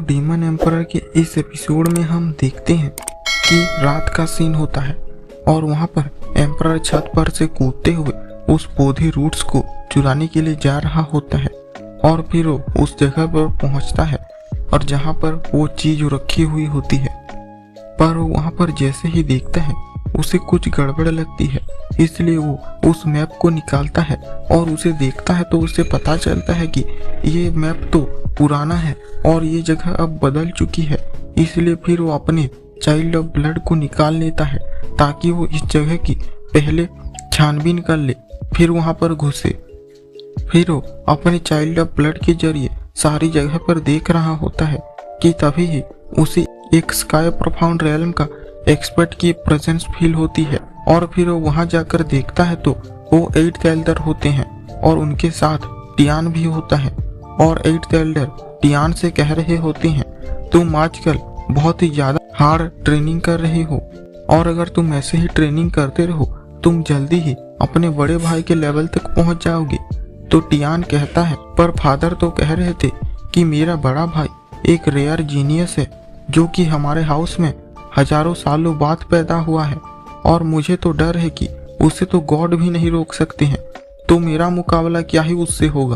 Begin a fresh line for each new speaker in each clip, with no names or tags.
Demon emperor के इस episode में हम देखते हैं कि रात का सीन होता है और वहाँ पर एम्परर छत पर से कूदते हुए उस पौधे रूट्स को चुराने के लिए जा रहा होता है और फिर वो उस जगह पर पहुँचता है और जहाँ पर वो चीज रखी हुई होती है, पर वो वहाँ पर जैसे ही देखता है उसे कुछ गड़बड़ लगती है, इसलिए वो उस मैप को निकालता है और उसे देखता है तो उसे पता चलता है कि ये मैप तो पुराना है और ये जगह अब बदल चुकी है। इसलिए फिर वो अपने चाइल्ड ऑफ ब्लड को निकाल लेता है ताकि वो इस जगह की पहले छानबीन कर ले, फिर वहाँ पर घुसे। फिर वो अपने चाइल्ड ऑफ ब्लड के जरिए सारी जगह पर देख रहा होता है कि तभी ही उसे एक स्काई प्रोफाउंड रेलम का एक्सपर्ट की प्रेजेंस फील होती है और फिर वो वहां जाकर देखता है तो वो 8th एल्डर होते हैं और उनके साथ टियान भी होता है और 8th एल्डर टियान से कह रहे होते हैं, तुम आजकल बहुत ही ज्यादा हार्ड ट्रेनिंग कर रहे हो और अगर तुम ऐसे ही ट्रेनिंग करते रहो तुम जल्दी ही अपने बड़े भाई के लेवल तक पहुंच जाओगे। तो टियान कहता है, पर फादर तो कह रहे थे कि मेरा बड़ा भाई एक रेयर जीनियस है जो कि हमारे हाउस में हजारों सालों बाद पैदा हुआ है और मुझे तो डर है कि उसे तो गॉड भी नहीं रोक सकते हैं, तो मेरा मुकाबला क्या ही उससे होगा।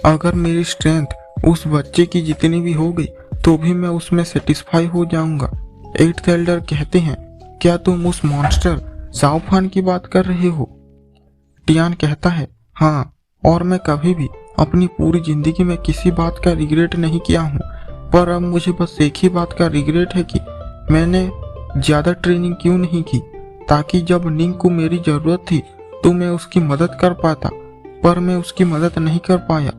अगर मेरी स्ट्रेंथ उस बच्चे की जितनी भी हो गई तो भी मैं उसमें सेटिस्फाई हो जाऊंगा। 8th एल्डर कहते हैं, क्या तुम उस मॉन्स्टर जाओफान की बात कर रहे हो? टियान कहता है, हाँ, और मैं कभी भी अपनी पूरी जिंदगी में किसी बात का रिग्रेट नहीं किया हूँ, पर अब मुझे बस एक ही बात का रिग्रेट है कि मैंने ज्यादा ट्रेनिंग क्यों नहीं की, ताकि जब निंग को मेरी जरूरत थी तो मैं उसकी मदद कर पाता, पर मैं उसकी मदद नहीं कर पाया।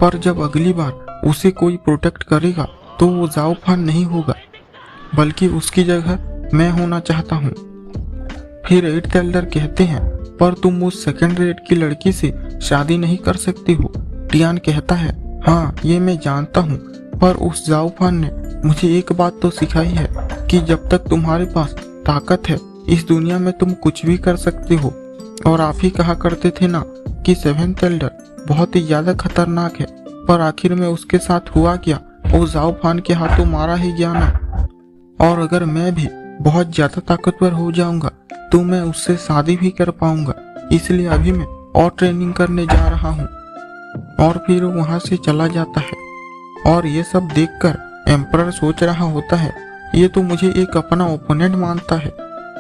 पर जब अगली बार उसे कोई प्रोटेक्ट करेगा तो वो जाओफान नहीं होगा, बल्कि उसकी जगह मैं होना चाहता हूँ। फिर 8th एल्डर कहते हैं, पर तुम उस सेकंड रेट की लड़की से शादी नहीं कर सकते हो। टियान कहता है, हाँ, ये मैं जानता हूँ, पर उस जाओफान ने मुझे एक बात तो सिखाई है कि जब तक तुम्हारे पास ताकत है इस दुनिया में तुम कुछ भी कर सकते हो। और आप ही कहा करते थे ना कि 7th एल्डर बहुत ही ज्यादा खतरनाक है, पर आखिर में उसके साथ हुआ क्या? वो जाओफान के हाथों मारा ही गया ना। और अगर मैं भी बहुत ज्यादा ताकतवर हो जाऊंगा तो मैं उससे शादी भी कर पाऊंगा, इसलिए अभी मैं और ट्रेनिंग करने जा रहा हूँ। और फिर वो वहां से चला जाता है और ये सब देखकर एम्परर सोच रहा होता है, ये तो मुझे एक अपना ओपोनेंट मानता है,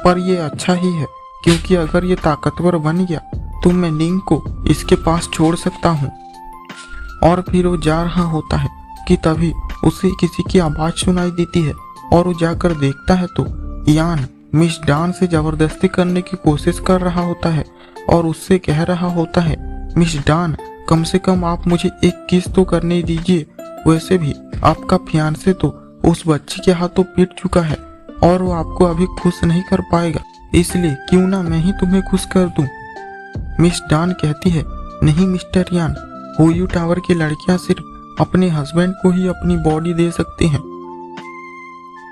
पर ये अच्छा ही है क्योंकि अगर ये ताकतवर बन गया तो मैं निंग को इसके पास छोड़ सकता हूँ। और फिर वो जा रहा होता है कि तभी उसे किसी की आवाज सुनाई देती है और वो जाकर देखता है तो यान मिस डान से जबरदस्ती करने की कोशिश कर रहा होता है और उससे कह रहा होता है, मिस डान, कम से कम आप मुझे एक किस तो करने दीजिए, वैसे भी आपका फियांसे तो उस बच्चे के हाथों पीट चुका है और वो आपको अभी खुश नहीं कर पाएगा, इसलिए क्यों ना मैं ही तुम्हें खुश कर दूं। मिस डान कहती है, नहीं मिस्टर यान, होयू टावर की लड़कियां सिर्फ अपने हस्बैंड को ही अपनी बॉडी दे सकती हैं।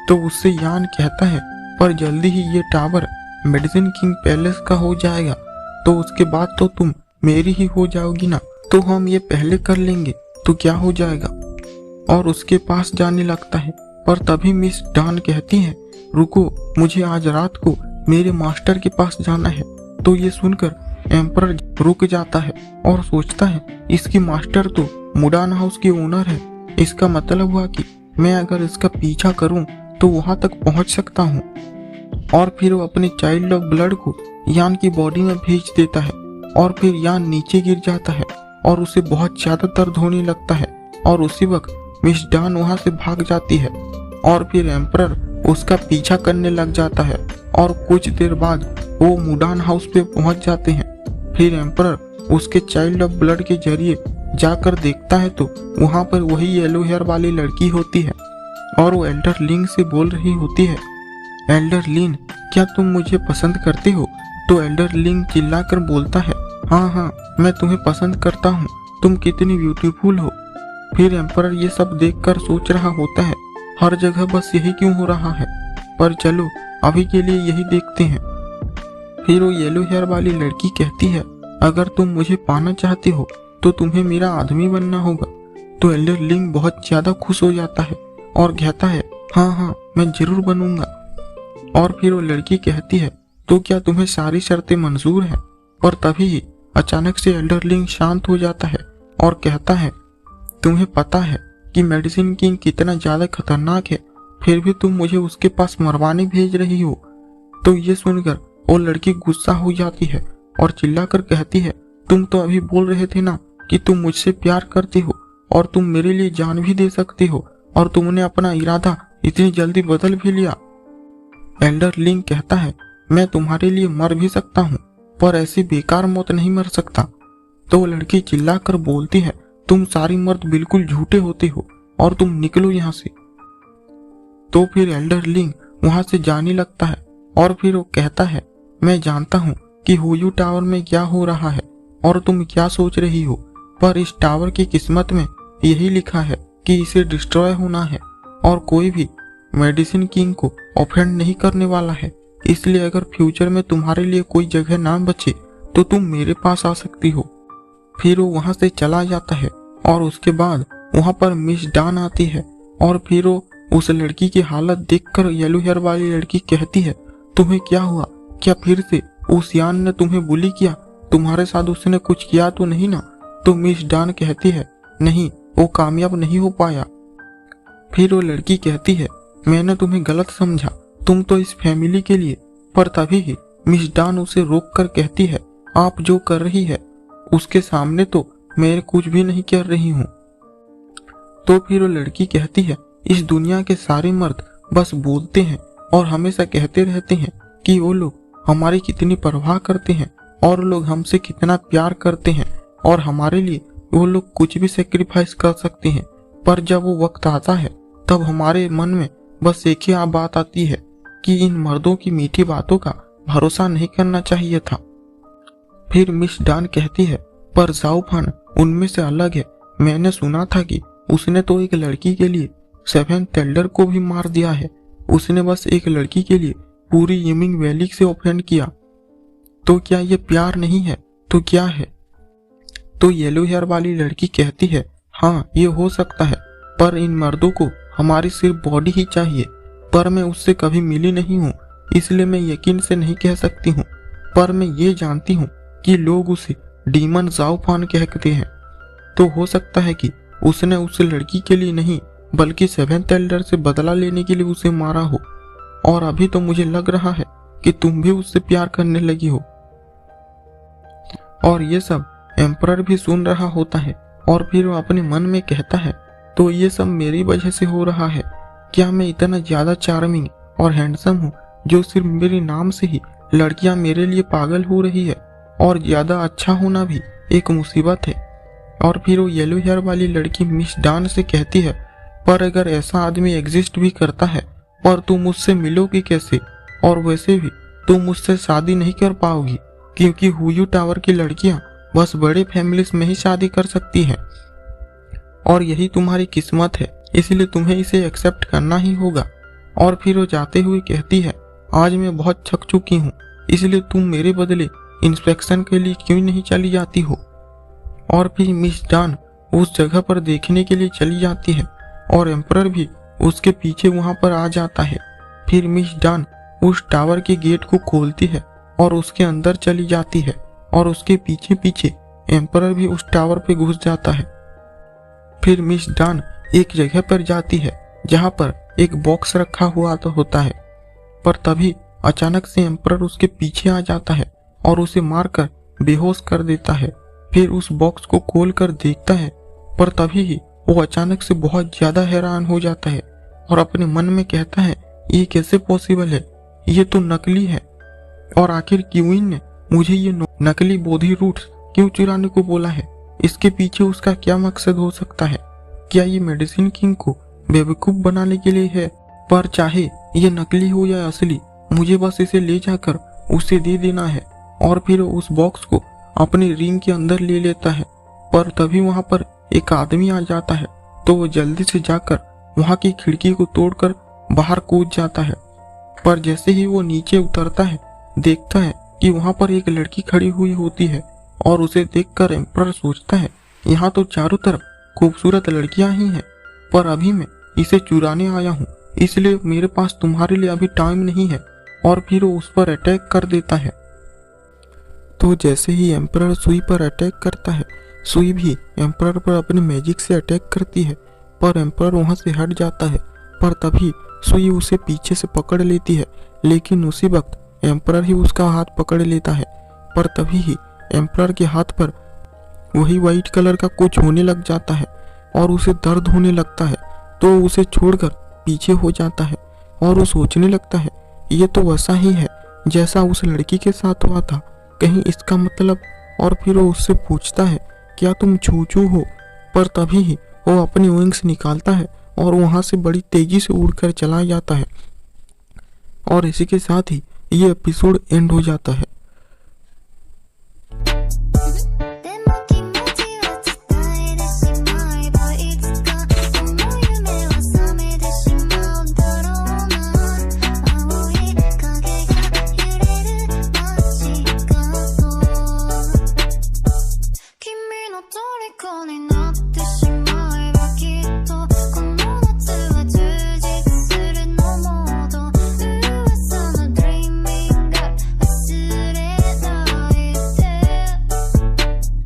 तो उससे यान कहता है, पर जल्दी ही ये टावर मेडिसिन किंग पैलेस का हो जाएगा तो उसके बाद तो तुम मेरी ही हो जाओगी ना, तो हम ये पहले कर लेंगे तो क्या हो जाएगा। और उसके पास जाने लगता है, पर तभी मिस डान कहती है, रुको, मुझे आज रात को मेरे मास्टर के पास जाना है। तो ये सुनकर एम्परर रुक जाता है और सोचता है, इसकी मास्टर तो मुडान हाउस की ओनर है, इसका मतलब हुआ कि मैं अगर इसका पीछा करूं तो वहां तक पहुंच सकता हूं। और फिर वो अपने चाइल्ड ऑफ ब्लड को यान की बॉडी में भेज देता है और फिर यान नीचे गिर जाता है और उसे बहुत ज्यादा दर्द होने लगता है और उसी वक्त मिस डान वहां से भाग जाती है और फिर एम्परर उसका पीछा करने लग जाता है और कुछ देर बाद वो मुडान हाउस पे पहुंच जाते हैं। फिर एम्परर उसके चाइल्ड ऑफ ब्लड के जरिए जाकर देखता है तो वहां पर वही येलो हेयर वाली लड़की होती है और वो एल्डर लिंग से बोल रही होती है, एल्डर लिन, क्या तुम मुझे पसंद करते हो? तो एल्डर लिंग चिल्लाकर बोलता है, हाँ हाँ, मैं तुम्हें पसंद करता हूँ, तुम कितनी ब्यूटीफुल हो। फिर एम्परर ये सब देखकर सोच रहा होता है, हर जगह बस यही क्यों हो रहा है, पर चलो अभी के लिए यही देखते हैं। फिर वो येलो हेयर वाली लड़की कहती है, अगर तुम मुझे पाना चाहते हो तो तुम्हें मेरा आदमी बनना होगा। तो एल्डर लिंग बहुत ज्यादा खुश हो जाता है और कहता है हाँ हाँ मैं जरूर बनूंगा। और फिर वो लड़की कहती है तो क्या तुम्हें सारी शर्तें मंजूर हैं? और तभी ही अचानक से एल्डर लिंग शांत हो जाता है और कहता है तुम्हें पता है कि मेडिसिन किंग कितना ज्यादा खतरनाक है, फिर भी तुम मुझे उसके पास मरवाने भेज रही हो। तो ये सुनकर वो लड़की गुस्सा हो जाती है और चिल्लाकर कहती है तुम तो अभी बोल रहे थे ना कि तुम मुझसे प्यार करते हो और तुम मेरे लिए जान भी दे सकते हो, और तुमने अपना इरादा इतनी जल्दी बदल भी लिया। एल्डर लिंग कहता है मैं तुम्हारे लिए मर भी सकता हूँ, पर ऐसी बेकार मौत नहीं मर सकता। तो वो लड़की चिल्लाकर बोलती है तुम सारी मर्द बिल्कुल झूठे होते हो और तुम निकलो यहाँ से। तो फिर एल्डर लिंग वहां से जाने लगता है और फिर वो कहता है मैं जानता हूँ कि हुयू टावर में क्या हो रहा है और तुम क्या सोच रही हो, पर इस टावर की किस्मत में यही लिखा है कि इसे डिस्ट्रॉय होना है और कोई भी मेडिसिन किंग को ऑफेंड नहीं करने वाला है। इसलिए अगर फ्यूचर में तुम्हारे लिए कोई जगह ना बचे तो तुम मेरे पास आ सकती हो। फिर वो वहां से चला जाता है और उसके बाद वहां पर मिस डान आती है और फिर वो उस लड़की की हालत देखकर येलो हेयर वाली लड़की कहती है तुम्हें क्या हुआ? क्या फिर से उस यान ने तुम्हें बुली किया? तुम्हारे साथ उसने कुछ किया तो नहीं ना? तो मिस डान कहती है नहीं, वो कामयाब नहीं हो पाया। फिर वो लड़की कहती है मैंने तुम्हें गलत समझा, तुम तो इस फैमिली के लिए। पर तभी ही मिस डान उसे रोक कर कहती है आप जो कर रही है उसके सामने तो मैं कुछ भी नहीं कर रही हूँ। तो फिर वो लड़की कहती है इस दुनिया के सारे मर्द बस बोलते हैं और हमेशा कहते रहते हैं कि वो लोग हमारी कितनी परवाह करते हैं और लोग हमसे कितना प्यार करते हैं और हमारे लिए वो लोग कुछ भी सेक्रीफाइस कर सकते हैं। पर जब वो वक्त आता है तब हमारे मन में बस एक ही बात आती है कि इन मर्दों की मीठी बातों का भरोसा नहीं करना चाहिए था। फिर मिस डान कहती है पर जाओ फान उनमें से अलग है। मैंने सुना था कि उसने तो एक लड़की के लिए 7th एल्डर को भी मार दिया है। उसने बस एक लड़की के लिए पूरी यमिंग वैली से ऑफेंड किया। तो क्या ये प्यार नहीं है तो क्या है? तो येलो हेयर वाली लड़की कहती है हाँ ये हो सकता है, पर इन मर्दों को हमारी सिर्फ बॉडी ही चाहिए। पर मैं उससे कभी मिली नहीं हूँ, इसलिए मैं यकीन से नहीं कह सकती हूँ। पर मैं ये जानती हूँ कि लोग उसे डीमन जाओफान कहते हैं। तो हो सकता है कि उसने उस लड़की के लिए नहीं बल्कि 7th एल्डर से बदला लेने के लिए उसे मारा हो। और अभी तो मुझे लग रहा है कि तुम भी उससे प्यार करने लगी हो। और ये सब एम्परर भी सुन रहा होता है और फिर वो अपने मन में कहता है तो ये सब मेरी वजह से हो रहा है। क्या मैं इतना ज्यादा चार्मिंग और हैंडसम हूँ जो सिर्फ मेरे नाम से ही लड़कियां मेरे लिए पागल हो रही है? और ज्यादा अच्छा होना भी एक मुसीबत है। और फिर वो येलो हेयर वाली लड़की मिस डान से कहती है पर अगर ऐसा आदमी एग्जिस्ट भी करता है पर तुम मुझसे मिलोगी कैसे? और वैसे भी तुम मुझसे शादी नहीं कर पाओगी क्योंकि हुयू टावर की लड़कियां बस बड़े फैमिलीज में ही शादी कर सकती हैं और यही तुम्हारी किस्मत है, इसलिए तुम्हें इसे एक्सेप्ट करना ही होगा। और फिर वो जाते हुए कहती है आज मैं बहुत थक चुकी हूँ, इसलिए तुम मेरे बदले इंस्पेक्शन के लिए क्यों नहीं चली जाती हो? और फिर मिस डान उस जगह पर देखने के लिए चली जाती है और एम्परर भी उसके पीछे वहां पर आ जाता है। फिर मिस डान उस टावर के गेट को खोलती है और उसके अंदर चली जाती है और उसके पीछे पीछे एम्परर भी उस टावर पे घुस जाता है। फिर मिस डान एक जगह पर जाती है जहां पर एक बॉक्स रखा हुआ तो होता है, पर तभी अचानक से एम्परर उसके पीछे आ जाता है और उसे मारकर बेहोश कर देता है। फिर उस बॉक्स को खोल कर देखता है, पर तभी ही वो अचानक से बहुत ज्यादा हैरान हो जाता है और अपने मन में कहता है ये कैसे पॉसिबल है, ये तो नकली है। और आखिर क्वीन ने मुझे ये नकली बोधी रूट्स क्यों चुराने को बोला है? इसके पीछे उसका क्या मकसद हो सकता है? क्या ये मेडिसिन किंग को बेवकूफ बनाने के लिए है? पर चाहे ये नकली हो या असली, मुझे बस इसे ले जाकर उसे दे देना है। और फिर उस बॉक्स को अपनी रिंग के अंदर ले लेता है, पर तभी वहां पर एक आदमी आ जाता है तो वो जल्दी से जाकर वहां की खिड़की को तोड़कर बाहर कूद जाता है। पर जैसे ही वो नीचे उतरता है देखता है कि वहां पर एक लड़की खड़ी हुई होती है और उसे देखकर एम्परर सोचता है यहाँ तो चारों तरफ खूबसूरत लड़कियां ही हैं, पर अभी मैं इसे चुराने आया हूँ, इसलिए मेरे पास तुम्हारे लिए अभी टाइम नहीं है। और फिर वो उस पर अटैक कर देता है। तो जैसे ही एम्परर सुई पर अटैक करता है, सुई भी एम्परर पर अपने मैजिक से अटैक करती है, पर एम्परर वहां से हट जाता है। पर तभी सुई उसे पीछे से पकड़ लेती है, लेकिन उसी वक्त एम्परर ही उसका हाथ पकड़ लेता है। पर तभी ही एम्परर के हाथ पर वही वाइट कलर का कुछ होने लग जाता है और उसे दर्द होने लगता है, तो उसे छोड़कर पीछे हो जाता है और वो सोचने लगता है ये तो वैसा ही है जैसा उस लड़की के साथ हुआ था, कहीं इसका मतलब। और फिर वो उससे पूछता है क्या तुम छूछू हो। पर तभी ही वो अपनी विंग्स निकालता है और वहां से बड़ी तेजी से उड़कर चला जाता है। और इसी के साथ ही ये एपिसोड एंड हो जाता है।